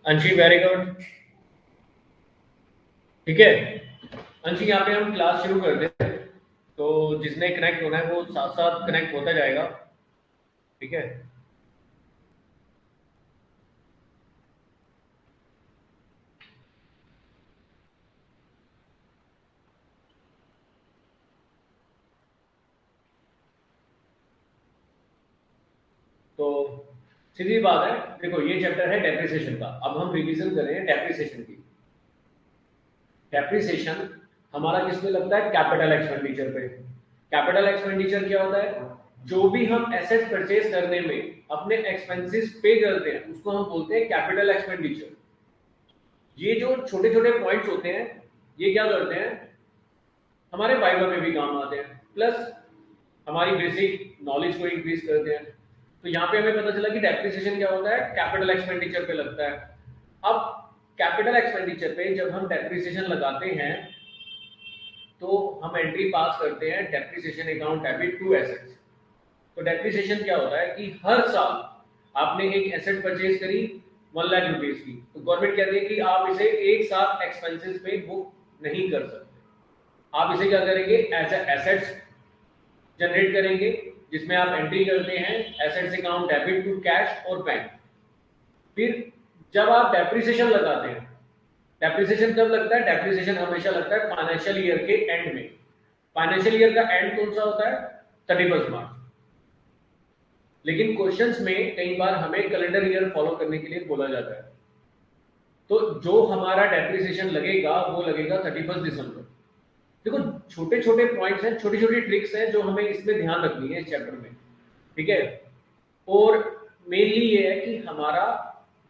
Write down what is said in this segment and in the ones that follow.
अंशी very good. ठीक है अंशी, यहाँ पे हम क्लास शुरू करते हैं, तो जिसने कनेक्ट होना है वो साथ साथ कनेक्ट होता जाएगा। ठीक है। तो सीधी बात है, देखो ये चैप्टर है डेप्रिसिएशन का। अब हम रिवीजन कर रहे हैं डेप्रिसिएशन की। डेप्रिसिएशन हमारा किस पे लगता है? कैपिटल एक्सपेंडिचर पे। कैपिटल एक्सपेंडिचर क्या होता है? जो भी हम एसेट परचेज करने में अपने एक्सपेंसेस पे करते हैं उसको हम बोलते हैं कैपिटल एक्सपेंडिचर। ये जो छोटे छोटे पॉइंट्स होते हैं, ये क्या करते हैं, हमारे वाइवा में भी काम आते हैं, प्लस हमारी बेसिक नॉलेज को इंक्रीज करते हैं। तो यहाँ पे हमें पता चला कि डेप्रिसिएशन क्या होता है, कैपिटल एक्सपेंडिचर पे लगता है। अब कैपिटल एक्सपेंडिचर पे जब हम डेप्रिसिएशन लगाते हैं तो हम एंट्री पास करते हैं depreciation account debit to assets. तो डेप्रिसिएशन क्या होता है कि हर साल आपने एक एसेट परचेज करी 1 लाख रुपीज की, तो गवर्नमेंट कहती है कि आप इसे एक साथ एक्सपेंसेस में बुक नहीं कर सकते। आप इसे क्या करेंगे, एज एसेट्स जनरेट करेंगे, जिसमें आप एंट्री करते हैं assets account debit to cash और बैंक। फिर जब आप डेप्रिसिएशन लगाते हैं, डेप्रिसिएशन कब लगता है? डेप्रिसिएशन हमेशा लगता है फाइनेंशियल ईयर के एंड में। फाइनेंशियल ईयर का एंड कौन सा होता है? 31 मार्च। लेकिन क्वेश्चंस में कई बार हमें कैलेंडर ईयर फॉलो करने के लिए बोला जाता है। तो जो हमारा डेप्रिसिएशन लगेगा वो लगेगा 31 दिसंबर। देखो छोटे छोटे पॉइंट्स हैं, छोटी छोटी ट्रिक्स हैं जो हमें इसमें ध्यान रखनी है इस चैप्टर में। ठीक है। और मेनली ये है कि हमारा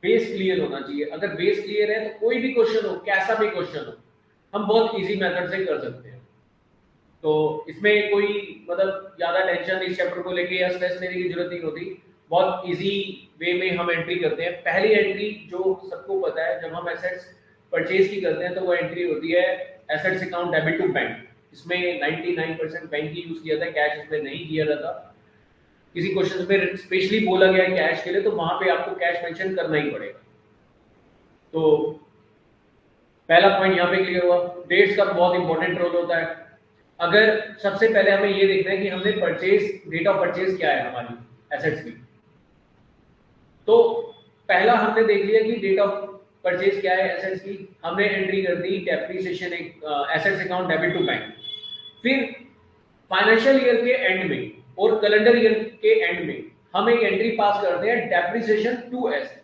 बेस क्लियर होना चाहिए। अगर बेस क्लियर है तो कोई भी क्वेश्चन हो, कैसा भी क्वेश्चन हो, हम बहुत इजी मेथड से कर सकते हैं। तो इसमें कोई मतलब ज्यादा टेंशन इस चैप्टर को लेके या स्ट्रेस लेने की जरूरत नहीं होती। बहुत इजी वे में हम एंट्री करते हैं। पहली एंट्री जो सबको पता है, जब हम एसेट्स परचेज की करते हैं तो वो एंट्री होती है assets account debit to bank. इसमें 99% बैंक ही यूज किया था, कैश इसमें नहीं किया जाता। किसी क्वेश्चन में स्पेशली बोला गया है कैश के लिए, तो वहां पे आपको कैश मेंशन करना ही पड़ेगा। तो पहला पॉइंट यहाँ पे क्लियर हुआ। डेट्स का बहुत इंपॉर्टेंट रोल होता है। अगर सबसे पहले हमें ये देखना है कि हमने परचेज, डेट ऑफ परचेज क्या है हमारी एसेट्स की। तो पहला हमने देख लिया कि डेट ऑफ परचेज क्या है एसेट्स की, हमने एंट्री कर दी depreciation assets account debit to bank. फिर फाइनेंशियल ईयर के एंड में और कैलेंडर ईयर के एंड में हम एक एंट्री पास करते हैं डेप्रिसिएशन टू एसेट।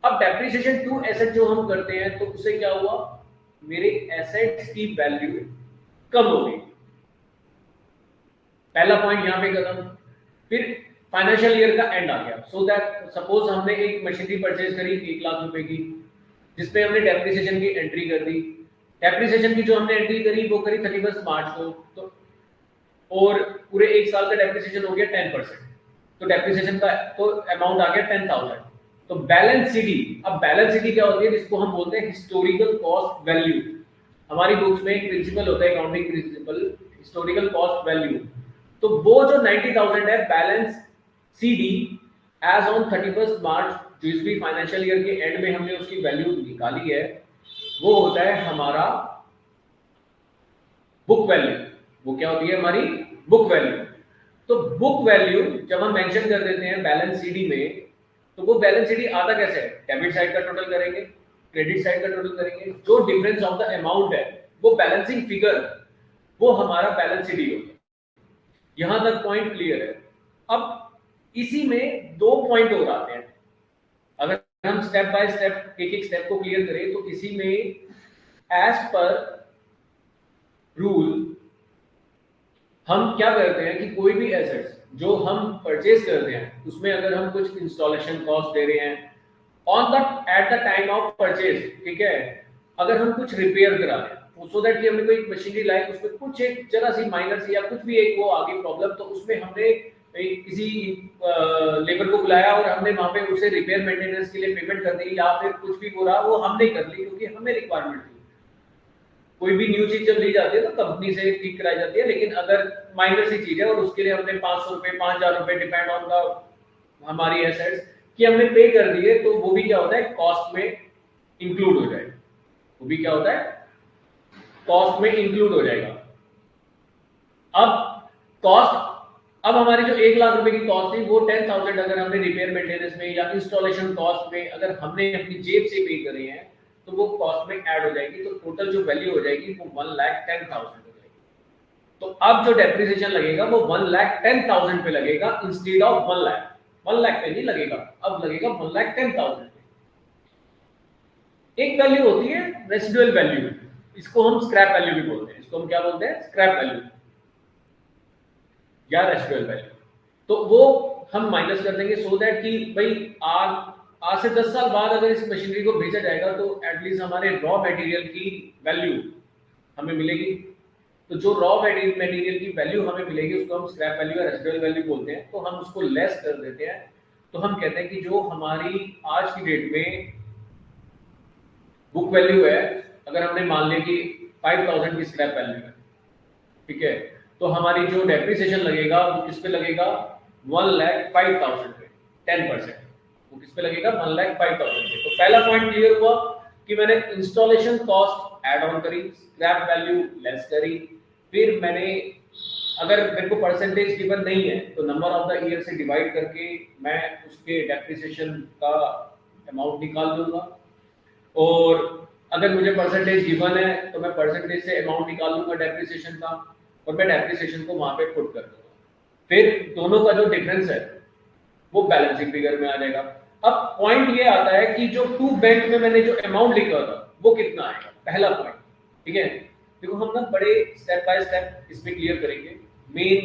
अब डेप्रिसिएशन टू एसेट जो हम करते हैं तो उससे क्या हुआ, मेरे एसेट्स की वैल्यू कम हो गई। पहला पॉइंट यहां पे खत्म। फिर फाइनेंशियल ईयर का एंड आ गया। सो दैट सपोज हमने एक मशीनरी परचेज करी 1 लाख रुपए की, जिसपे हमने डेप्रिसिएशन की एंट्री कर दी। डेप्रिसिएशन की जो हमने एंट्री करी वो करी 31 मार्च को। तो और पूरे एक साल का डेप्रिसिएशन हो गया 10%। तो डेप्रिसिएशन का तो अमाउंट आ गया 10,000। तो बैलेंस सीडी, अब बैलेंस सीडी क्या होती है, जिसको हम बोलते हैं हिस्टोरिकल कॉस्ट वैल्यू। हमारी बुक्स में एक प्रिंसिपल होता है, accounting principle, historical cost value. तो वो जो 90,000 है बैलेंस सीडी एज ऑन 31 मार्च, जो इस भी फाइनेंशियल ईयर के एंड में हमने उसकी वैल्यू निकाली है, वो होता है हमारा बुक वैल्यू। वो क्या होती है हमारी बुक वैल्यू। तो बुक वैल्यू जब हम मेंशन कर देते हैं बैलेंस सीडी में, तो वो बैलेंस सीडी आता कैसे है, डेबिट साइड का टोटल करेंगे, क्रेडिट साइड का टोटल करेंगे, जो डिफरेंस ऑफ द अमाउंट है वो बैलेंसिंग फिगर, वो हमारा बैलेंस सीडी होगा। यहां तक पॉइंट क्लियर है। अब इसी में दो पॉइंट और आते हैं। अगर हम स्टेप बाय स्टेप एक एक स्टेप को क्लियर करें तो इसी में एज पर रूल हम क्या करते हैं कि कोई भी एसेट्स जो हम परचेज करते हैं उसमें अगर हम कुछ इंस्टॉलेशन कॉस्ट दे रहे हैं on the eight the time of purchase, ठीक है, अगर हम कुछ रिपेयर करा रहे हैं सो दैट कि हमने कोई मशीनरी लाई, उसमें कुछ एक जरा सी माइनर सी या कुछ भी एक वो आ गई प्रॉब्लम, तो उसमें हमने किसी लेबर को बुलाया और हमने वहां पे उसे रिपेयर मेंटेनेंस के लिए पेमेंट कर दी, या फिर कुछ भी हो रहा वो हमने कर ली क्योंकि हमें रिक्वायरमेंट थी। कोई भी न्यू चीज जब ली जाती है तो कंपनी से ठीक कराई जाती है। लेकिन अगर माइनर सी चीज है और उसके लिए हमने 500 रुपए 5,000 रुपए डिपेंड ऑन द हमारी एसेट्स कि हमने पे कर दिए, तो वो भी क्या होता है, कॉस्ट में इंक्लूड हो जाएगा। वो भी क्या होता है, कॉस्ट में इंक्लूड हो जाएगा। अब कॉस्ट, अब हमारी जो 1 लाख रुपए की कॉस्ट थी वो 10,000 अगर हमने रिपेयर मेंटेनेंस में या इंस्टॉलेशन कॉस्ट में अगर हमने अपनी जेब से पे करे हैं तो वो कॉस्ट में ऐड हो जाएगी, तो टोटल जो वैल्यू हो जाएगी वो 1,10,000 हो जाएगी। तो अब जो डेप्रिसिएशन लगेगा वो 1,10,000 पे लगेगा इंस्टेड ऑफ 1 लाख। 1 लाख पे नहीं लगेगा, अब लगेगा 1,10,000 पे। एक वैल्यू होती है रेसिडुअल वैल्यू, इसको हम स्क्रैप वैल्यू भी बोलते हैं। इसको हम क्या बोलते हैं, स्क्रैप वैल्यू या रेसिडुअल वैल्यू। तो वो हम माइनस कर देंगे सो दैट कि भाई आज से 10 साल बाद अगर इस मशीनरी को बेचा जाएगा तो एटलीस्ट हमारे रॉ मटेरियल की वैल्यू हमें मिलेगी। तो जो रॉ मटेरियल की वैल्यू हमें मिलेगी उसको हम स्क्रैप वैल्यू या रेसिडुअल वैल्यू बोलते हैं। तो हम उसको लेस कर देते हैं, तो हम कहते हैं कि जो हमारी आज की डेट में बुक वैल्यू है, अगर हमने मान लिया कि 5,000 की स्क्रैप वैल्यू है, ठीक है, तो हमारी जो डेप्रिसिएशन लगेगा वो किस पे लगेगा, 1,05,000 पे 10%। वो किस पे लगेगा, 1,05,000 पे। तो पहला पॉइंट क्लियर हुआ कि मैंने इंस्टॉलेशन कॉस्ट ऐड ऑन करी, स्क्रैप वैल्यू लेस करी, फिर मैंने अगर मेरे को परसेंटेज गिवन नहीं है तो नंबर ऑफ द ईयर से डिवाइड करके मैं उसके डेप्रिसिएशन का अमाउंट निकाल दूंगा। और अगर मुझे परसेंटेज गिवन है तो मैं परसेंटेज से अमाउंट निकाल लूंगा डेप्रिसिएशन का, और मैं डेप्रिसिएशन को वहां पे पुट कर दूंगा। फिर दोनों का जो डिफरेंस है वो बैलेंसिंग फिगर में आ जाएगा। अब पॉइंट ये आता है कि जो टू बैंक में मैंने जो अमाउंट लिखा था वो कितना आएगा, पहला पॉइंट। ठीक है, देखो हम ना बड़े स्टेप बाय स्टेप इसमें क्लियर करेंगे मेन,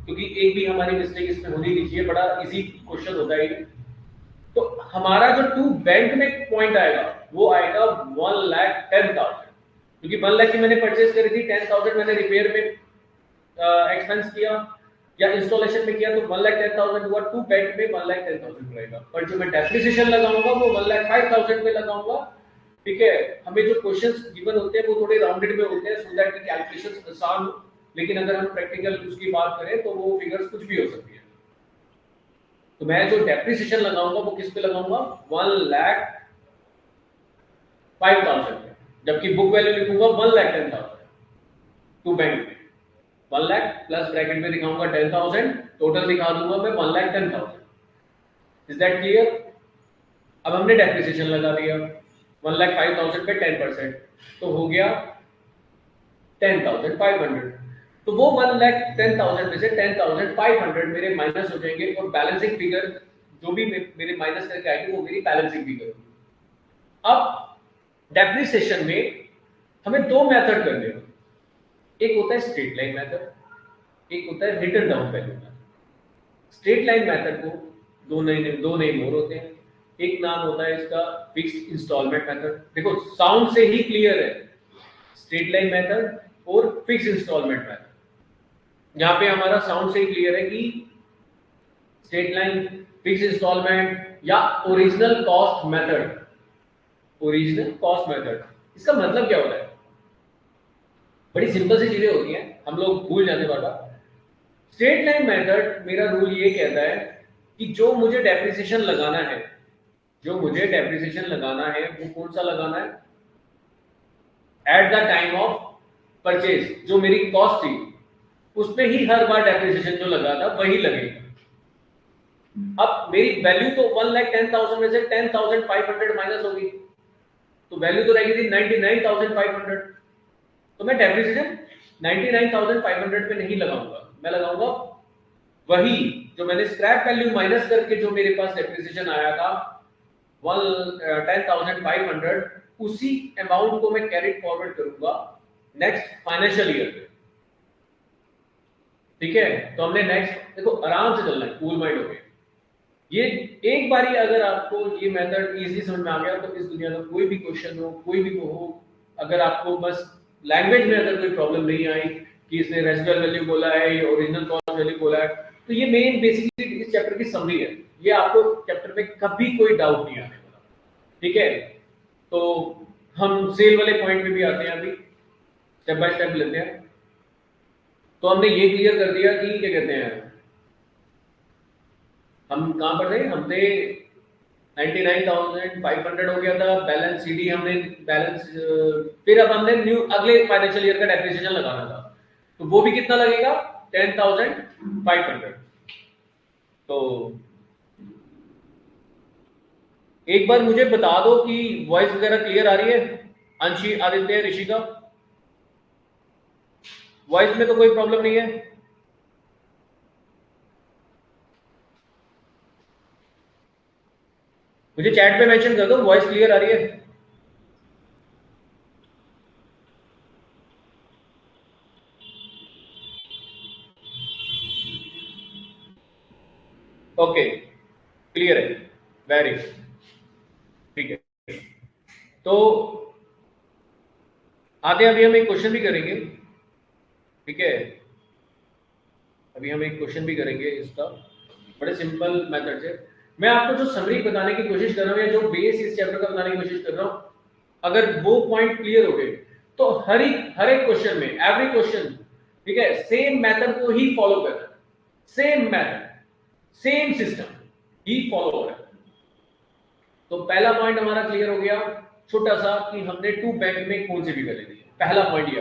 क्योंकि एक भी हमारी मिस्टेक इसमें होनी नहीं चाहिए, बड़ा इजी क्वेश्चन होता है। तो हमारा जो टू बैंक में पॉइंट आएगा वो आएगा 1,10,000, क्योंकि 1 लाख की मैंने परचेज करी थी, 10,000 मैंने रिपेयर में एक्सपेंस किया या इंस्टॉलेशन में किया, तो 1,10,000 हुआ। टू बैंक में 1,10,000 रहेगा, पर जो मैं डेप्रिसिएशन लगाऊंगा वो 1,05,000 में लगाऊंगा। ठीक है, हमें जो क्वेश्चंस गिवन होते हैं वो थोड़े राउंडेड में होते हैं सो दैट की कैलकुलेशंस आसान हो, लेकिन अगर हम प्रैक्टिकल उसकी बात करें तो वो फिगर्स कुछ भी हो सकती है। तो मैं जो डेप्रिसिएशन लगाऊंगा वो किस पे लगाऊंगा, 1,05,000 पे, जबकि बुक वैल्यू लिखूंगा 1,10,000 टू बैंक में। 1 लाख प्लस ब्रैकेट में दिखाऊंगा 10,000, टोटल दिखा दूंगा मैं 1,10,000। Is that clear? अब हमने डेप्रिसिएशन लगा दिया 1,05,000 पे 10%, तो हो गया 10,500। तो वो 1,10,000 में से 10,500 मेरे माइनस हो जाएंगे, और बैलेंसिंग फिगर जो भी मेरे माइनस करके आएगी वो मेरी बैलेंसिंग फिगर होगी। अब डेप्रिसिएशन में हमें दो मेथड करने हैं, एक होता है स्ट्रेट लाइन मेथड, एक होता है written down value method. Straight line method को दो नेम और होते हैं, एक नाम होता है इसका फिक्स्ड इंस्टॉलमेंट मेथड। देखो साउंड से ही क्लियर है, स्ट्रेट लाइन मेथड और फिक्स्ड इंस्टॉलमेंट मेथड। यहाँ पे हमारा साउंड से ही क्लियर है कि स्ट्रेट लाइन, फिक्स्ड इंस्टॉलमेंट या original cost method. Original cost method, इसका मतलब क्या होता है, बड़ी सिंपल सी चीजें होती हैं, हम लोग भूल जाते बार बार। स्ट्रेट लाइन मेथड मेरा रूल ये कहता है कि जो मुझे डेप्रिसिएशन लगाना है, जो मुझे डेप्रिसिएशन लगाना है वो कौन सा लगाना है, at the time of purchase जो मेरी कॉस्ट थी उसमें ही हर बार डेप्रिसिएशन जो लगा था वही लगेगा। अब मेरी वैल्यू तो 1,10,000 में से 10,500 माइनस होगी, तो वैल्यू तो रहेगी थी 99,500। तो मैं डेप्रिसिएशन 99,500 पे नहीं लगाऊंगा, मैं लगाऊंगा वही जो मैंने स्क्रैप वैल्यू माइनस करके जो मेरे पास डेप्रिसिएशन आया था 10,500, उसी अमाउंट को मैं कैरी फॉरवर्ड करूंगा नेक्स्ट फाइनेंशियल ईयर पे। ठीक है, तो हमने नेक्स्ट, देखो आराम से चलना है, कूल माइंड हो गया। ये एक बारी अगर आपको ये मेथड इजी समझ में आ गया तो इस दुनिया में कोई भी क्वेश्चन हो, कोई भी हो, अगर आपको बस लैंग्वेज में अगर कोई प्रॉब्लम नहीं आई कि इसने रेसिडुअल वैल्यू बोला है या ओरिजिनल कॉस्ट वैल्यू बोला है, तो ये मेन बेसिकली इस चैप्टर की समरी है। ये आपको चैप्टर में कभी कोई डाउट नहीं आने वाला। ठीक है, तो हम सेल वाले पॉइंट पे भी आते हैं, अभी स्टेप बाय स्टेप लेते हैं। तो हमने ये क्लियर कर दिया कि क्या कहते हैं, हम कहां पर थे, हम थे 99,500 हो गया था बैलेंस सीडी हमने बैलेंस। फिर अब हमने न्यू अगले फाइनेंशियल ईयर का डेप्रिसिएशन लगाना था, तो वो भी कितना लगेगा 10,500। तो एक बार मुझे बता दो कि वॉइस वगैरह क्लियर आ रही है, अंशी, आदित्य, ऋषिका, वॉइस में तो कोई प्रॉब्लम नहीं है? मुझे चैट पे मेंशन कर दो वॉइस क्लियर आ रही है। ओके, क्लियर है, वेरी ठीक है। तो आते अभी हम एक क्वेश्चन भी करेंगे, ठीक है? अभी हम एक क्वेश्चन भी करेंगे इसका, बड़े सिंपल मेथड से। मैं आपको जो समरी बताने की कोशिश कर रहा हूँ या जो बेस इस चैप्टर का बताने की कोशिश कर रहा हूँ, अगर वो पॉइंट क्लियर हो गए तो हर एक क्वेश्चन में, एवरी क्वेश्चन, ठीक है, सेम मेथड को ही फॉलो कर रहा है, सेम मेथड, सेम सिस्टम ही फॉलो हो रहा है। तो पहला पॉइंट हमारा क्लियर हो गया, छोटा सा, कि हमने टू बैंक में कौन सी भी वैल्यू दी, पहला पॉइंट ये।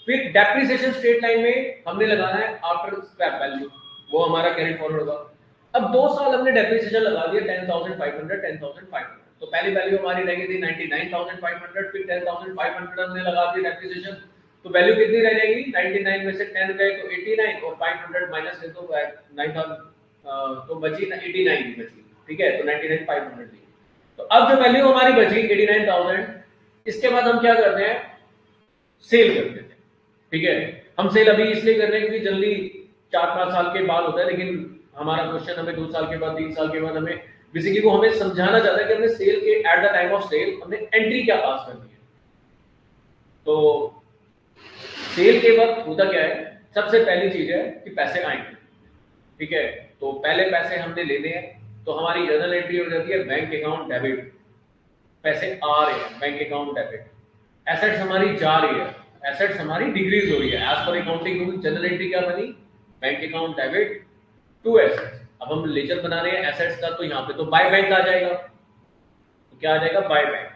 फिर डेप्रिसिएशन स्ट्रेट लाइन में हमने लगाना है आफ्टर स्क्रैप वैल्यू, वो हमारा कैरी फॉरवर्ड होगा। अब 2 साल हमने डेप्रिसिएशन लगा दिया 10,500 10,500, तो पहली वैल्यू हमारी रह गई थी 99,500, फिर 10,500 हमने लगा दिया डेप्रिसिएशन, तो वैल्यू कितनी रह जाएगी? 99 में से 10 गए तो 89, और 500 माइनस कर दो 9,000, तो बची 89 बची, ठीक है? तो 99,500 थी। तो अब जो वैल्यू हमारी बची 89,000, इसके बाद हम क्या करते हैं? सेल कर देते हैं, ठीक है? हम सेल अभी इसलिए कर रहे हैं क्योंकि जल्दी 4-5 साल के बाद होता है, लेकिन हमारा क्वेश्चन हमें 2 साल के बाद, 3 साल के बाद हमें बेसिकली वो हमें समझाना चाहता है कि हमने सेल के at the time of sale हमने एंट्री क्या पास करनी है। तो सेल के वक्त होता क्या है, सबसे पहली चीज है कि पैसे आएंगे, ठीक है? तो पहले पैसे हमने लेने हैं, तो हमारी जर्नल एंट्री हो जाती है बैंक अकाउंट डेबिट, पैसे आ रहे हैं बैंक अकाउंट डेबिट। एसेट्स हमारी जा रही है, एसेट्स हमारी डिक्रीज हो रही है। As per accounting rule general entry क्या बनी? Bank account debit to assets. अब हम लेजर बना रहे हैं एसेट्स का, तो यहाँ पे तो बाय बैंक आ जाएगा, तो क्या आ जाएगा? By bank.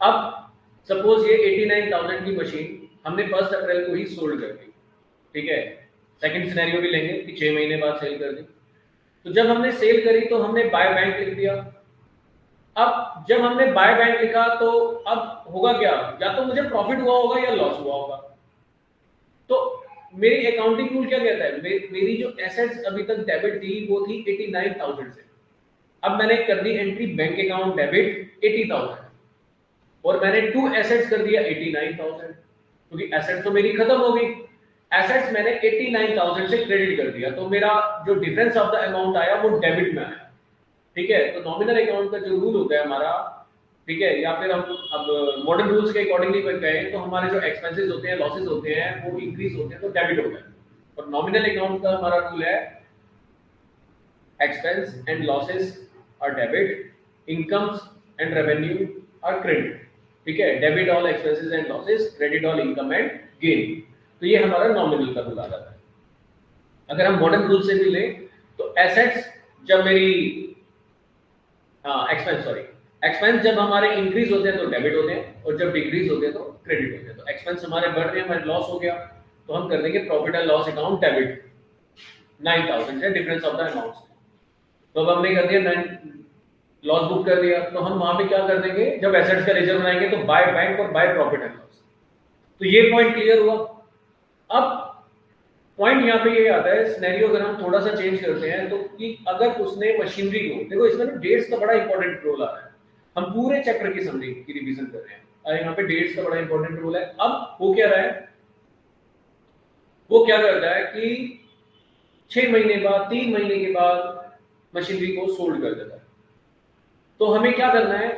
अब सपोज ये 89,000 की मशीन हमने 1 अप्रैल को ही सोल्ड कर दी, ठीक है? सेकंड सिनेरियो भी लेंगे कि 6 महीने बाद सेल कर दी। तो जब हमने सेल करी तो हमने बाय बैंक लिख दिया। अब जब हमने बाय बैंक लिखा तो अब होगा क्या? या तो मुझे प्रॉफिट हुआ होगा या लॉस हुआ होगा। तो मेरी अकाउंटिंग रूल क्या कहता है? मेरी जो एसेट्स अभी तक डेबिट थी वो थी 89,000 से। अब मैंने कर दी एंट्री बैंक अकाउंट डेबिट 80,000, और मैंने टू एसेट्स कर दिया 89,000, क्योंकि एसेट्स तो मेरी खत्म हो गई। एसेट्स मैंने 89,000 से क्रेडिट कर दिया, तो मेरा जो डिफरेंस ऑफ द अमाउंट आया वो डेबिट में आया, ठीक है? तो नॉमिनल अकाउंट का जो रूल होता है हमारा, ठीक है, या फिर हम अब मॉडर्न रूल्स के अकॉर्डिंगली गए तो हमारे जो एक्सपेंसेस होते हैं, लॉसेस होते हैं, वो इंक्रीज होते हैं तो डेबिट होता है। और नॉमिनल अकाउंट का हमारा रूल है expense and losses are debit, incomes and revenue are credit, ठीक है? Debit all expenses and losses, credit all income and gain. तो ये हमारा नॉमिनल का रूल आ जाता है। अगर हम मॉडर्न रूल से भी लें तो एसेट्स जब मेरी एक्सपेंस, सॉरी, एक्सपेंस जब हमारे इंक्रीज होते हैं तो डेबिट होते हैं, और जब डिक्रीज होते हैं तो क्रेडिट होते हैं। तो एक्सपेंस हमारे बढ़ रहे हैं, हमारे लॉस हो गया, तो हम कर देंगे profit and loss account debit 9,000 है डिफरेंस ऑफ द अमाउंट्स। तो अब हमने कर दिया लॉस बुक कर दिया, तो हम वहां पे क्या कर देंगे? जब एसेट्स का लेजर बनाएंगे तो बाय बैंक और बाय प्रॉफिट एंड लॉस। तो ये पॉइंट क्लियर हुआ। अब पॉइंट यहाँ पे ये आता है, सिनेरियो अगर हम थोड़ा सा चेंज करते हैं तो कि अगर उसने मशीनरी को, देखो इसमें ना डेट्स का बड़ा इंपॉर्टेंट रोल आ रहा है। हम पूरे चैप्टर की समरी की रिवीजन कर रहे हैं और यहाँ पे डेट्स का बड़ा इंपॉर्टेंट रोल है। अब वो क्या रहा है, वो क्या करता है कि 6 महीने बाद, 3 महीने के बाद मशीनरी को सोल्ड कर देता है। तो हमें क्या करना है,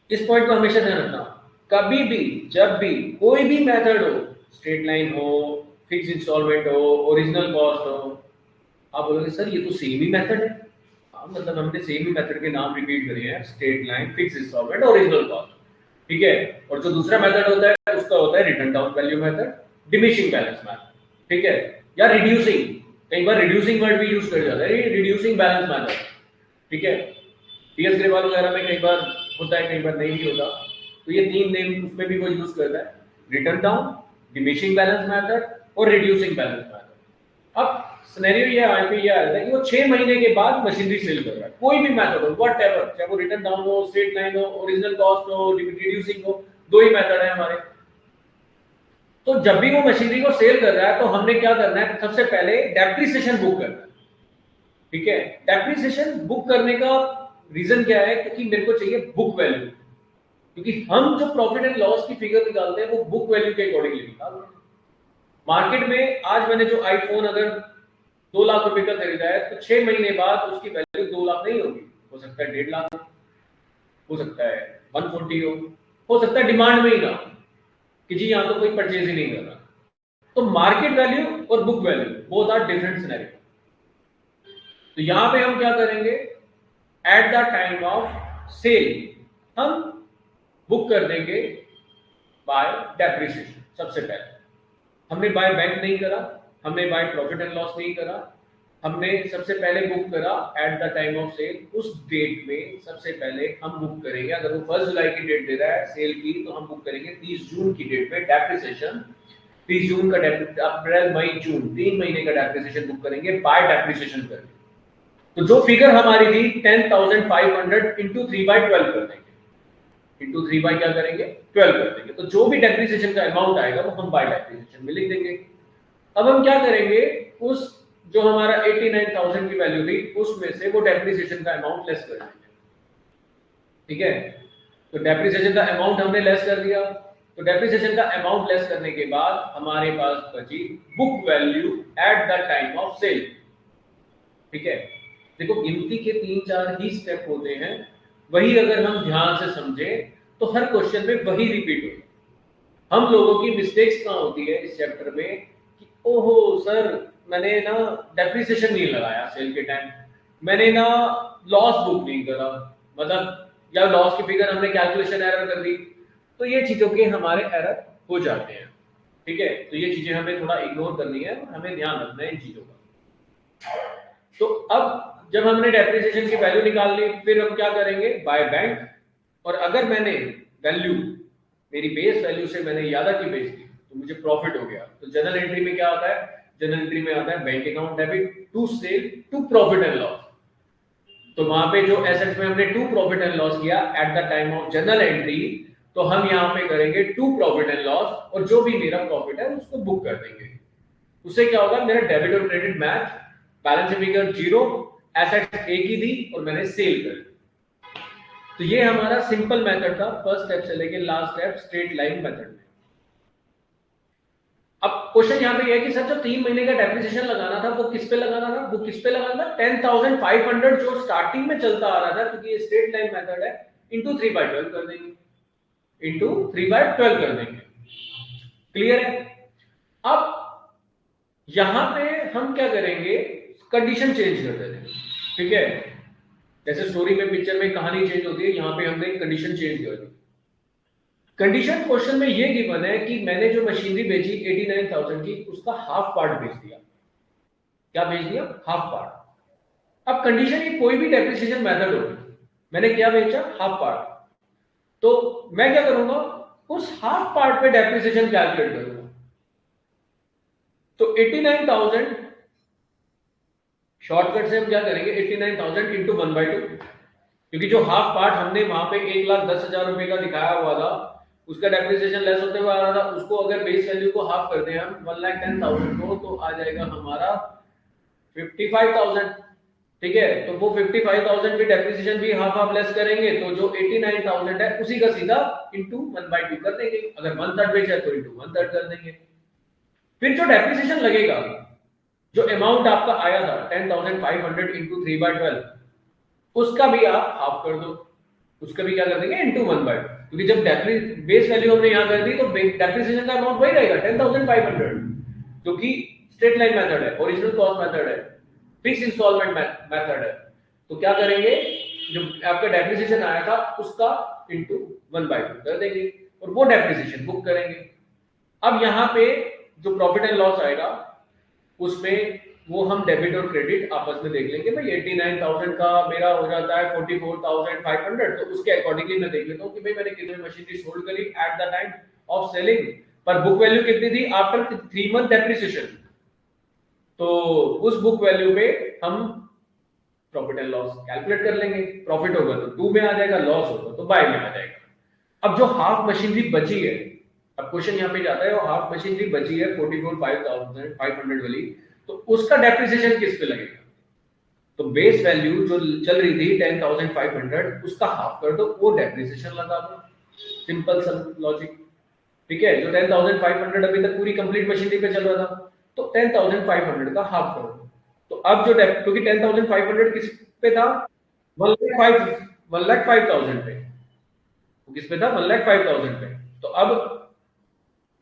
इस पॉइंट को हमेशा ध्यान रखना। कभी भी, जब भी कोई भी मेथड हो, स्ट्रेट लाइन हो, फिक्स इंस्टॉलमेंट हो, ओरिजिनल कॉस्ट हो, आप बोलोगे सर ये तो सेम ही मेथड है। हाँ, मतलब हमने सेम ही मेथड के नाम रिपीट करे हैं, straight line, fix installment, original cost, ठीक है? और जो दूसरा मेथड होता है उसका होता है return down value method, diminishing balance method, ठीक है? या रिड्यूसिंग, कई बार रिड्यूसिंग वर्ड भी यूज कर जाता है, रिड्यूसिंग बैलेंस मेथड, ठीक है? टीएस ग्रेवाल वगैरह में कई बार होता है, कई बार नहीं भी होता। तो ये 3 नेम उसमें भी वो यूज करता है, return down, diminishing balance method और रिड्यूसिंग बैलेंस मेथड। अब सिनेरियो ये आया कि वो 6 महीने के बाद मशीनरी सेल कर रहा है, कोई भी मेथड हो, व्हाटएवर, चाहे वो रिटर्न डाउन हो, स्ट्रेट लाइन हो, ओरिजिनल कॉस्ट हो, रिड्यूसिंग हो, 2 ही मेथड है हमारे। तो जब भी वो मशीनरी को सेल कर रहा है तो हमने क्या करना है, सबसे पहले डेप्रिसिएशन बुक करना है। ठीक है, डेप्रिसिएशन बुक करने का रीजन क्या है, क्योंकि मेरे को चाहिए बुक वैल्यू, क्योंकि हम जो प्रॉफिट एंड लॉस की फिगर निकालते हैं वो बुक वैल्यू के अकॉर्डिंगली निकालते हैं। मार्केट में आज मैंने जो आईफोन अगर 2 लाख रुपए का खरीदा है तो 6 महीने बाद उसकी वैल्यू 2 लाख नहीं होगी, हो सकता है 1.5 लाख, हो सकता है 140 हो सकता है डिमांड में ही ना, कि जी यहाँ तो कोई परचेज ही नहीं कर रहा। तो मार्केट वैल्यू और book value both are different scenario. तो यहां पे हम क्या करेंगे, at the time of sale हम बुक कर देंगे बाय डेप्रिसिएशन। सबसे पहले हमने बाय बैंक नहीं करा, हमने बाय प्रॉफिट एंड लॉस नहीं करा, हमने सबसे पहले बुक करा at the time of sale. उस डेट में सबसे पहले हम बुक करेंगे, अगर वो 1 जुलाई की डेट दे रहा है सेल की, तो हम बुक करेंगे 30 जून की डेट में डेप्रिसिएशन। 30 जून का अप्रैल मई जून 3 महीने का डेप्रिसिएशन बुक करेंगे बाय डेप्रिसिएशन करके। तो जो फिगर हमारी थी 10,500 इंटू 3/12 कर देंगे, इंटू 3 बाय क्या करेंगे 12 कर देंगे। तो जो भी डेप्रिसिएशन का अमाउंट आएगा वो हम बाय डेप्रिसिएशन में लिख देंगे। अब हम क्या करेंगे, उस जो हमारा 89,000 की वैल्यू थी उसमें से वो डेप्रिसिएशन का अमाउंट लेस कर देंगे। ठीक है, तो डेप्रिसिएशन का अमाउंट हमने लेस कर दिया। तो डेप्रिसिएशन का अमाउंट लेस करने के बाद हमारे पास बची book value at the time of sale. ठीक है, देखो गिनती के 3-4 ही स्टेप होते हैं, वही अगर हम ध्यान से समझे तो हर क्वेश्चन में वही रिपीट होगा। हम लोगों की मिस्टेक्स कहाँ होती है इस चैप्टर में कि ओहो सर मैंने ना डेप्रिसिएशन नहीं लगाया सेल के टाइम, मैंने ना लॉस बुक नहीं करा, मतलब या लॉस की फिगर हमने कैलकुलेशन एरर कर दी। तो ये चीजों के हमारे एरर हो जाते हैं। ठीक है, तो ये चीजें हमें थोड़ा इग्नोर करनी है, हमें ध्यान रखना है इन चीजों का। तो अब जब हमने डेप्रिसिएशन की वैल्यू निकाल ली, फिर हम क्या करेंगे बाय बैंक। और अगर मैंने वैल्यू मेरी बेस वैल्यू से मैंने ज्यादा की बेच दी तो मुझे प्रॉफिट हो गया। तो जनरल एंट्री में क्या आता है, जनरल एंट्री में आता है bank account debit to sale to profit and loss. तो वहां पे जो एसेट्स में हमने टू प्रॉफिट एंड लॉस किया at the time of journal entry, तो हम यहाँ पे करेंगे टू प्रॉफिट एंड लॉस, और जो भी मेरा प्रॉफिट है उसको बुक कर देंगे। उससे क्या होगा, मेरा डेबिट और credit match, balance figure 0, assets एक ही थी और मैंने सेल कर दी। तो ये हमारा सिंपल मेथड था, फर्स्ट स्टेप से लेके last step straight line method में। अब क्वेश्चन यहाँ पे ये है कि सर जो 3 महीने का डेप्रिसिएशन लगाना था वो किस पे लगाना था, वो किस पे लगाना था 10,500 जो स्टार्टिंग में चलता आ रहा था, क्योंकि ये स्ट्रेट लाइन मेथड है, इंटू 3/12 कर देंगे, इंटू 3/12 कर देंगे। क्लियर है। अब यहां पे हम क्या करेंगे, कंडीशन चेंज कर देंगे। ठीक है, जैसे स्टोरी में पिक्चर में कहानी चेंज होती है, यहां पे हमने कंडीशन चेंज कर दी। कंडीशन क्वेश्चन में ये गिवन है कि मैंने जो मशीनरी बेची 89,000 की, उसका हाफ पार्ट बेच दिया। क्या बेच दिया, हाफ पार्ट। अब कंडीशन की कोई भी डेप्रिसिएशन मेथड होगी, मैंने क्या बेचा, हाफ पार्ट। तो मैं क्या करूंगा, उस हाफ पार्ट पे डेप्रिसिएशन कैलकुलेट करूंगा। तो 89,000 शॉर्टकट से हम क्या करेंगे, 89,000 इंटू 1/2, क्योंकि जो हाफ पार्ट हमने वहां पे 1,10,000 रुपए का दिखाया हुआ था, उसका डेप्रिसिएशन लेस होते हुए आ रहा था, उसको अगर बेस वैल्यू को हाफ कर दें हम 1,10,000 को, तो आ जाएगा हमारा 55,000। ठीक है, तो वो 55,000 की डेप्रिसिएशन भी हाफ हाफ लेस करेंगे, तो जो 89,000 है उसी का सीधा इंटू 1/2 कर देंगे। अगर 1/3 बेचा तो इंटू 1/3 कर देंगे। फिर जो डेप्रिसिएशन लगेगा, जो अमाउंट आपका आया था 10,500 इंटू 3/12, उसका भी आप हाफ कर दो, उसका भी क्या कर देंगे इंटू 1/2, क्योंकि जब बेस वैल्यू हमने यहां कर दी तो डेप्रिसिएशन का अमाउंट वही रहेगा 10,500, जो कि स्ट्रेट लाइन मेथड है, ओरिजिनल कॉस्ट मेथड है, फिक्स इंस्टॉलमेंट मेथड है। तो क्या करेंगे, जो आपका डेप्रिसिएशन आया था उसका इंटू 1/2 कर देंगे और वो डेप्रिसिएशन बुक करेंगे। अब यहां पे जो प्रॉफिट एंड लॉस आएगा उसमें वो हम डेबिट और क्रेडिट आपस में देख लेंगे। भाई 89,000 का मेरा हो जाता है 44,500, तो उसके अकॉर्डिंगली मैं देख लेता हूँ कि भाई मैंने कितनी मशीनरी सोल्ड करी eight the time of selling, पर बुक वैल्यू कितनी थी आफ्टर 3 मंथ डेप्रिसिएशन। तो उस बुक वैल्यू पे हम प्रॉफिट एंड लॉस कैलकुलेट कर लेंगे। प्रॉफिट होगा तो 2 में आ जाएगा, लॉस होगा तो बाय में आ जाएगा। अब जो हाफ मशीनरी बची है, अब क्वेश्चन यहाँ पे जाता है, वो हाफ मशीनरी बची है 44,500 वाली, तो उसका डेप्रिसिएशन किस पे लगेगा? तो बेस वैल्यू जो चल रही थी 10,500, उसका हाफ कर दो, वो डेप्रिसिएशन लगा दो। सिंपल सा लॉजिक। ठीक है, जो 10,500 अभी तक पूरी कंप्लीट मशीनरी पे चल रहा था, तो 10,500 का हाफ करो। तो अब जो क्योंकि 10,500 किस पे था? 1,05,000 पे। वो किस पे था? 1,05,000 पे। तो अब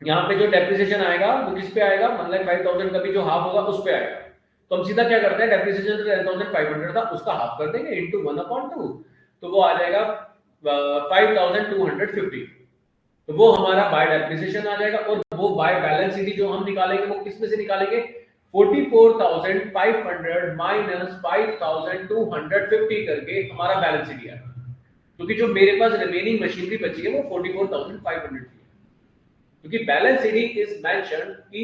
यहाँ पे जो डेप्रिसिएशन आएगा वो किस पे आएगा? 1,05,000 का भी जो हाफ होगा उस पे आएगा। तो हम सीधा क्या करते हैं, डेप्रिसिएशन जो 10,500 था उसका हाफ कर देंगे इंटू 1/2, तो वो आ जाएगा 5,250। तो वो हमारा बाय डेप्रिसिएशन आ जाएगा। और वो बाय बैलेंस शीट जो हम निकालेंगे वो किस में से निकालेंगे? 44,500 माइनस 5,250 करके हमारा बैलेंस शीट आएगा। क्योंकि जो मेरे पास रिमेनिंग मशीनरी बची है वो 44,500 की है। क्योंकि बैलेंस शीट इज मेंशन कि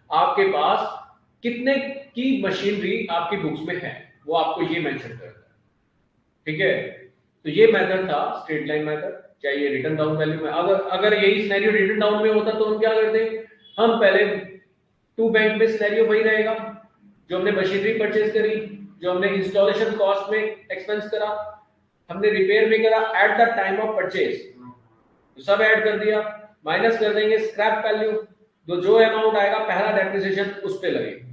आपके पास कितने की मशीनरी आपकी बुक्स में है, वो आपको ये मेंशन करता है। ठीक है, तो ये मेथड था स्ट्रेट लाइन मेथड, चाहिए रिटर्न डाउन वैल्यू में। अगर यही सिनेरियो रिटर्न डाउन में होता तो हम क्या करते? हम पहले टू बैंक में सिनेरियो वही रहेगा, जो हमने मशीनरी परचेज करी, जो हमने इंस्टॉलेशन कॉस्ट में एक्सपेंस करा, हमने रिपेयर में करा at the time of purchase, तो सब ऐड कर दिया, माइनस कर देंगे स्क्रैप वैल्यू, तो जो अमाउंट आएगा पहला डेप्रिसिएशन उस पे लगेगा।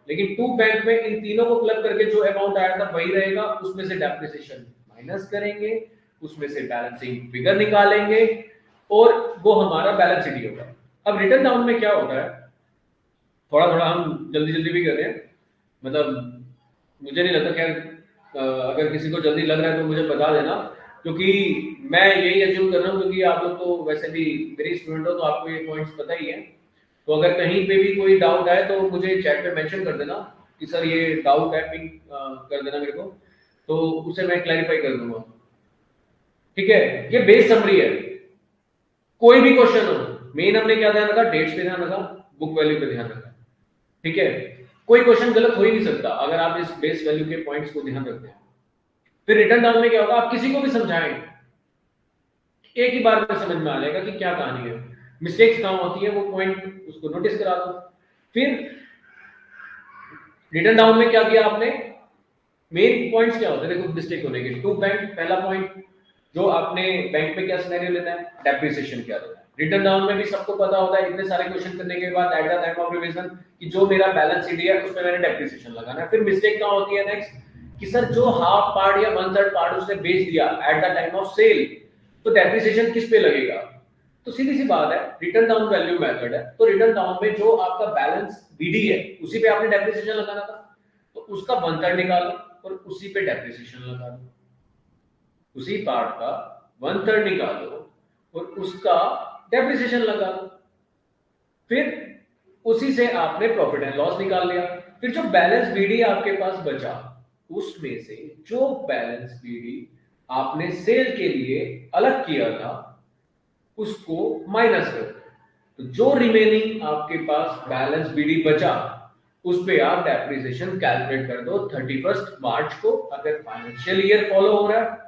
लेकिन टू बैंक में इन तीनों को क्लब करके जो अमाउंट आया था वही रहेगा, उसमें से डेप्रिसिएशन माइनस करेंगे, उसमें से बैलेंसिंग फिगर निकालेंगे, और वो हमारा बैलेंस शीट होगा। अब रिटर्न डाउन में क्या होता है, थोड़ा थोड़ा हम जल्दी जल्दी भी कर रहे हैं, मतलब मुझे नहीं लगता, क्या अगर किसी को जल्दी लग रहा है तो मुझे बता देना, क्योंकि मैं यही अज्यूम कर रहा हूँ, क्योंकि आप लोग तो वैसे भी मेरे स्टूडेंट हो तो आपको ये पॉइंट्स पता ही है। तो अगर कहीं पे भी कोई डाउट आए तो मुझे चैट में मेंशन कर देना कि सर ये डाउट है, पिंग कर देना मेरे को, तो उसे मैं क्लैरिफाई कर दूंगा। ठीक है, ये बेस समरी है। कोई भी क्वेश्चन हो, मेन हमने क्या ध्यान रखा? डेट्स पे ध्यान रखा, बुक वैल्यू पे ध्यान रखा। ठीक है, कोई क्वेश्चन गलत हो ही नहीं सकता अगर आप इस बेस वैल्यू के पॉइंट्स को ध्यान रखते हैं। फिर रिटर्न डाउन में क्या होगा, आप किसी को भी समझाएं, एक ही बार में समझ में आ जाएगा कि क्या कहानी है, मिस्टेक्स कहां होती है, वो पॉइंट उसको नोटिस करा दो। फिर रिटर्न डाउन में क्या किया आपने? मेन पॉइंट्स क्या होते हैं देखो मिस्टेक होने के? टू बैंक, पहला पॉइंट जो आपने बैंक में क्या सिनेरियो लेना है, डेप्रिसिएशन क्या लेना है। रिटर्न डाउन में भी सबको पता होता है इतने सारे क्वेश्चन करने के बाद eight the time of revision कि जो मेरा बैलेंस शीट है उसमें मैंने डेप्रिसिएशन लगाना है। फिर मिस्टेक कहां होती है नेक्स्ट, कि सर जो हाफ पार्ट या 1/3 पार्ट उसने बेच दिया at the time of sale, तो डेप्रिसिएशन किस पे लगेगा? तो सीधी सी बात है, रिटर्न डाउन वैल्यू मेथड है, तो रिटर्न डाउन में जो आपका बैलेंस बीडी है उसी पे आपने डेप्रिसिएशन लगाना था, तो उसका 1/3 निकालो और उसी पे डेप्रिसिएशन लगा दो। उसी पार्ट का 1/3 निकालो और उसका डेप्रिसिएशन लगा दो। फिर उसी से आपने प्रॉफिट एंड लॉस निकाल लिया। फिर जो बैलेंस बीडी आपके पास बचा, उसमें से जो बैलेंस बीडी आपने सेल के लिए अलग किया था उसको माइनस कर दो। तो जो रिमेनिंग आपके पास बैलेंस बीडी बचा उस पे आप डेप्रिसिएशन कैलकुलेट कर दो 31 मार्च को, अगर फाइनेंशियल ईयर फॉलो हो रहा है।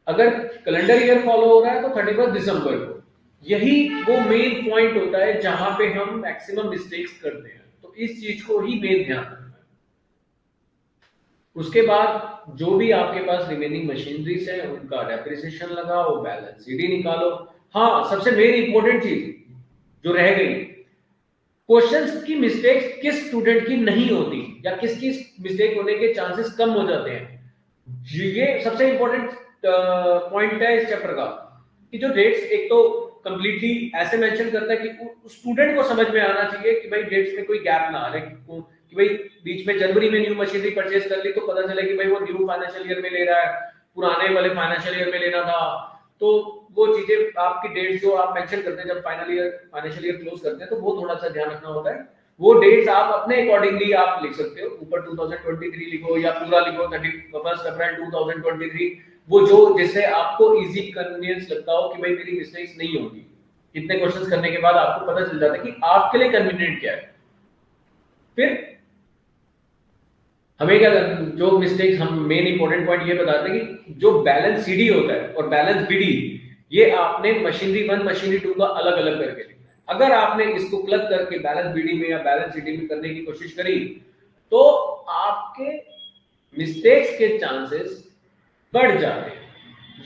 अगर कैलेंडर ईयर फॉलो हो रहा है तो 31 दिसंबर को। यही वो मेन पॉइंट होता है जहां पे हम मैक्सिमम मिस्टेक्स करते हैं, तो इस चीज को ही मेन ध्यान रखना है। उसके बाद जो भी आपके पास रिमेनिंग मशीनरीज है उनका डेप्रिसिएशन लगाओ, बैलेंस शीट निकालो। हाँ, सबसे मेन इंपॉर्टेंट चीज जो रह गई, क्वेश्चंस की मिस्टेक्स किस स्टूडेंट की नहीं होती या किसकी मिस्टेक होने के चांसेस कम हो जाते हैं, ये सबसे इंपॉर्टेंट पॉइंट है इस चैप्टर का। कि जो डेट्स एक तो कंप्लीटली ऐसे मेंशन करता है कि स्टूडेंट को समझ में आना चाहिए कि भाई डेट्स में कोई गैप ना आ रहे, कि भाई बीच में जनवरी में न्यू मशीनरी परचेज कर ली तो पता चले कि भाई वो न्यू फाइनेंशियल ईयर में ले रहा है, पुराने वाले फाइनेंशियल ईयर में लेना था। तो वो चीजें आपकी डेट जो आप मेंशन करते हैं जब final year financial year close करते हैं, तो वो थोड़ा सा ध्यान रखना होता है। वो डेट्स आप अपने अकॉर्डिंगली आप लिख सकते हो, ऊपर 2023 लिखो या पूरा लिखो 31 अप्रैल 2023, वो जो जिससे आपको इजी कन्वीनियंस लगता हो कि भाई मेरी मिस्टेक्स नहीं होगी। इतने क्वेश्चंस करने के बाद आपको पता चल जाता है कि आपके लिए कन्वीनियंट क्या है। फिर हमें क्या जो मिस्टेक्स, हम मेन इंपॉर्टेंट पॉइंट ये बताते हैं कि जो बैलेंस सीडी होता है और बैलेंस बीडी, ये आपने मशीनरी 1 मशीनरी 2 का अलग अलग करके लिखना है। अगर आपने इसको क्लब करके बैलेंस बीडी में या बैलेंस सीडी में करने की कोशिश करी तो आपके मिस्टेक्स के चांसेस बढ़ जाते हैं।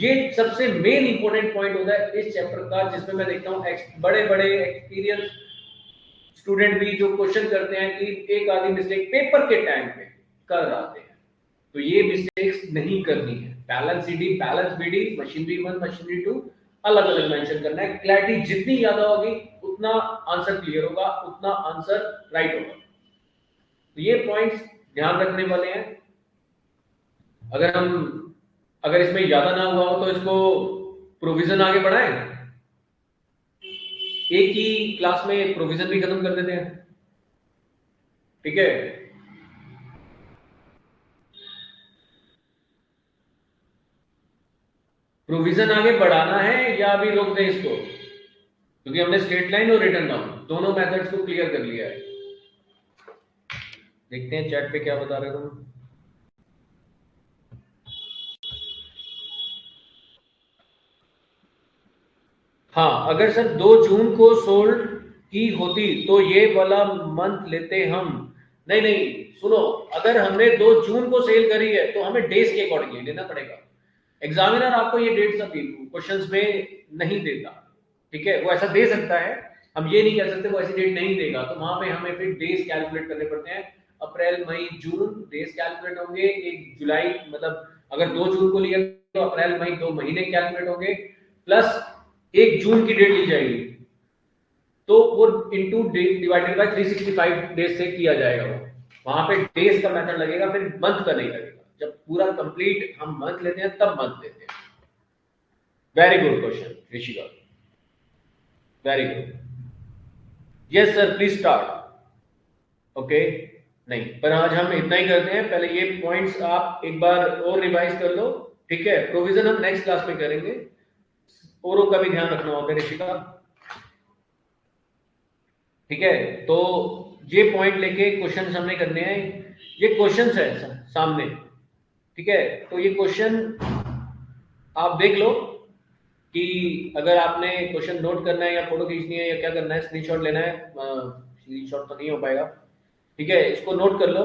ये सबसे मेन इंपॉर्टेंट पॉइंट होता है इस चैप्टर का, जिसमें मैं देखता हूँ बड़े बड़े एक्सपीरियंस स्टूडेंट भी जो क्वेश्चन करते हैं कि एक आधी मिस्टेक पेपर के टाइम पे कर आते हैं, तो ये मिस्टेक्स नहीं करनी है। Balance CD, balance BD, machinery 1 machinery 2 अलग अलग मेंशन करना है। क्लैरिटी जितनी ज्यादा होगी उतना आंसर क्लियर होगा, उतना आंसर राइट होगा। तो ये पॉइंट्स ध्यान रखने वाले हैं। अगर इसमें ज्यादा ना हुआ हो तो इसको प्रोविजन आगे बढ़ाएं, एक ही क्लास में प्रोविजन भी खत्म कर देते हैं, ठीक है। प्रोविजन आगे बढ़ाना है या अभी रोक दें इसको, क्योंकि हमने स्ट्रेट लाइन और रिटर्न डाउन दोनों मेथड्स को क्लियर कर लिया है। देखते हैं चैट पे क्या बता रहे हो तुम। हाँ, अगर सर 2 जून को सोल्ड की होती तो ये वाला मंथ लेते हम। नहीं नहीं, सुनो, अगर हमने 2 जून को सेल करी है तो हमें डेज के अकॉर्डिंगली लेना पड़ेगा। एग्जामिनर आपको ये डेट्स अभी क्वेश्चंस में नहीं देता, ठीक है। वो ऐसा दे सकता है, हम ये नहीं कह सकते वो ऐसी डेट नहीं देगा, तो वहां पे हमें फिर डेज कैलकुलेट करने पड़ते हैं। अप्रैल मई जून डेज कैलकुलेट होंगे, 1 जुलाई मतलब अगर 2 जून को लिया तो अप्रैल मई 2 महीने कैलकुलेट होंगे, प्लस 1 जून की डेट ली जाएगी, तो वो इनटू डिवाइडेड बाय 365 डेज से किया जाएगा। वो वहां पे डेज का मेथड लगेगा, फिर मंथ का नहीं लगेगा। जब पूरा कंप्लीट हम मंथ लेते हैं तब मंथ लेते हैं। Very good question Rishika, very good. Yes sir, please start. Okay, नहीं पर आज हम इतना ही करते हैं। पहले ये पॉइंट्स आप एक बार और रिवाइज कर लो, ठीक है। प्रोविजन हम नेक्स्ट क्लास में करेंगे, औरों का भी ध्यान रखना होगा ऋषिका, ठीक है। तो ये पॉइंट लेके क्वेश्चन हमने करने हैं, ये क्वेश्चंस है सामने, ठीक है। तो ये क्वेश्चन आप देख लो कि अगर आपने क्वेश्चन नोट करना है या फोटो खींचनी है या क्या करना है, स्क्रीनशॉट लेना है, स्क्रीनशॉट तो नहीं हो पाएगा, ठीक है। इसको नोट कर लो,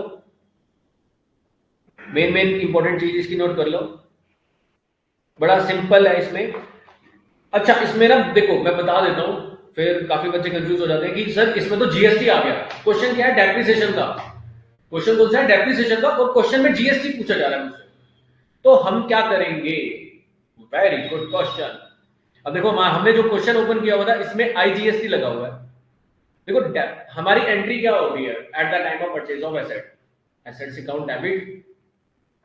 मेन इंपॉर्टेंट चीज इसकी नोट कर लो, बड़ा सिंपल है इसमें। अच्छा, इसमें ना देखो मैं बता देता हूं, फिर काफी बच्चे कंफ्यूज हो जाते हैं कि सर इसमें तो जीएसटी आ गया। क्वेश्चन क्या है? डेप्रिसिएशन का क्वेश्चन, कौन सा है? डेप्रिसिएशन का, और क्वेश्चन में जीएसटी पूछा जा रहा है मुझसे, तो हम क्या करेंगे? Very good question. अब देखो हमने जो क्वेश्चन ओपन किया हुआ था इसमें आईजीएसटी लगा हुआ है। देखो हमारी एंट्री क्या होगी है at the time of purchase of asset, assets account debit,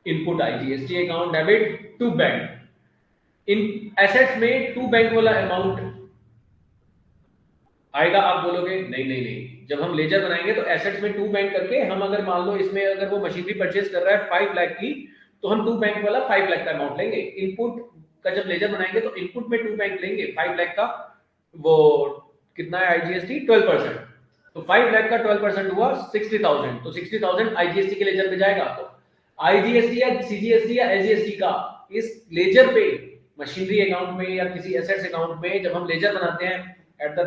input IGST account debit to bank. इन एसेट्स में टू बैंक वाला अमाउंट आएगा। आप बोलोगे नहीं नहीं नहीं, जब हम लेजर बनाएंगे तो एसेट्स में टू बैंक करके हम, अगर मान लो इसमें अगर वो मशीनरी परचेज कर रहा है 5 लाख की, तो हम टू बैंक वाला 5 लाख का अमाउंट लेंगे। इनपुट का जब लेजर बनाएंगे तो इनपुट में टू बैंक लेंगे 5 लाख का, वो कितना है आईजीएसटी 12%, तो 5 लाख का 12% हुआ 60,000, तो 60,000 आईजीएसटी के लेजर में जाएगा। तो आईजीएसटी या सीजीएसटी या एसजीएसटी का इस लेजर पे, मशीनरी अकाउंट में या किसी एसेट्स अकाउंट में जब हम लेजर बनाते हैं at the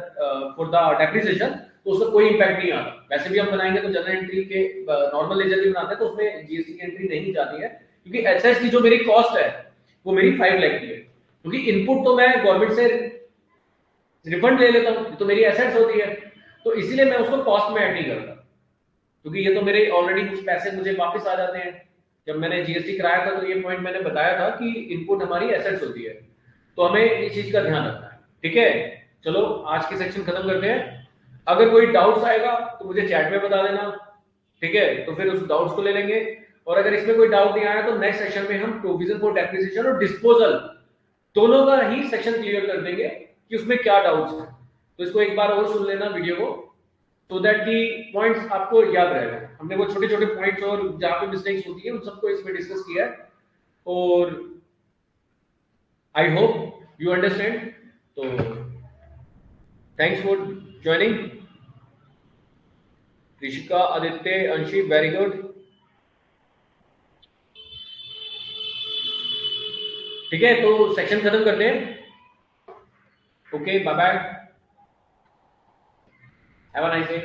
for the depreciation, तो उसका कोई इंपैक्ट नहीं आता। वैसे भी हम बनाएंगे तो जनरल एंट्री के नॉर्मल लेजर भी बनाते हैं तो उसमें जीएसटी की एंट्री नहीं जाती है, क्योंकि एसेट्स की जो मेरी कॉस्ट है वो मेरी 5 लाख की है, क्योंकि इनपुट तो मैं गवर्नमेंट से रिफंड ले लेता हूँ, तो मेरी एसेट्स होती है, तो इसीलिए मैं उसको कॉस्ट में ऐड नहीं करता, क्योंकि ये तो मेरे ऑलरेडी कुछ पैसे मुझे वापस आ जाते हैं। जब मैंने जीएसटी कराया था तो ये पॉइंट मैंने बताया था कि इनपुट हमारी एसेट्स होती है, तो हमें इस चीज का ध्यान रखना है, ठीक है। चलो आज की सेक्शन खत्म करते हैं। अगर कोई डाउट्स आएगा तो मुझे चैट में बता देना, ठीक है, तो फिर उस डाउट्स को ले लेंगे। और अगर इसमें कोई डाउट नहीं आया तो नेक्स्ट सेक्शन में हम प्रोविजन फॉर डेप्रिसिएशन और डिस्पोजल दोनों का ही सेक्शन क्लियर कर देंगे कि उसमें क्या डाउट्स है। तो इसको एक बार और सुन लेना वीडियो को, सो दैट की पॉइंट्स आपको याद रहेगा। हमने वो छोटे छोटे पॉइंट्स और जहां पे मिस्टेक्स होती है उन सबको इसमें डिस्कस किया है, और आई होप यू अंडरस्टैंड। तो thanks for joining. Rishika, Aditya, अंशी, वेरी गुड। ठीक है, तो सेक्शन खत्म करते हैं। Okay, bye bye, have a nice day.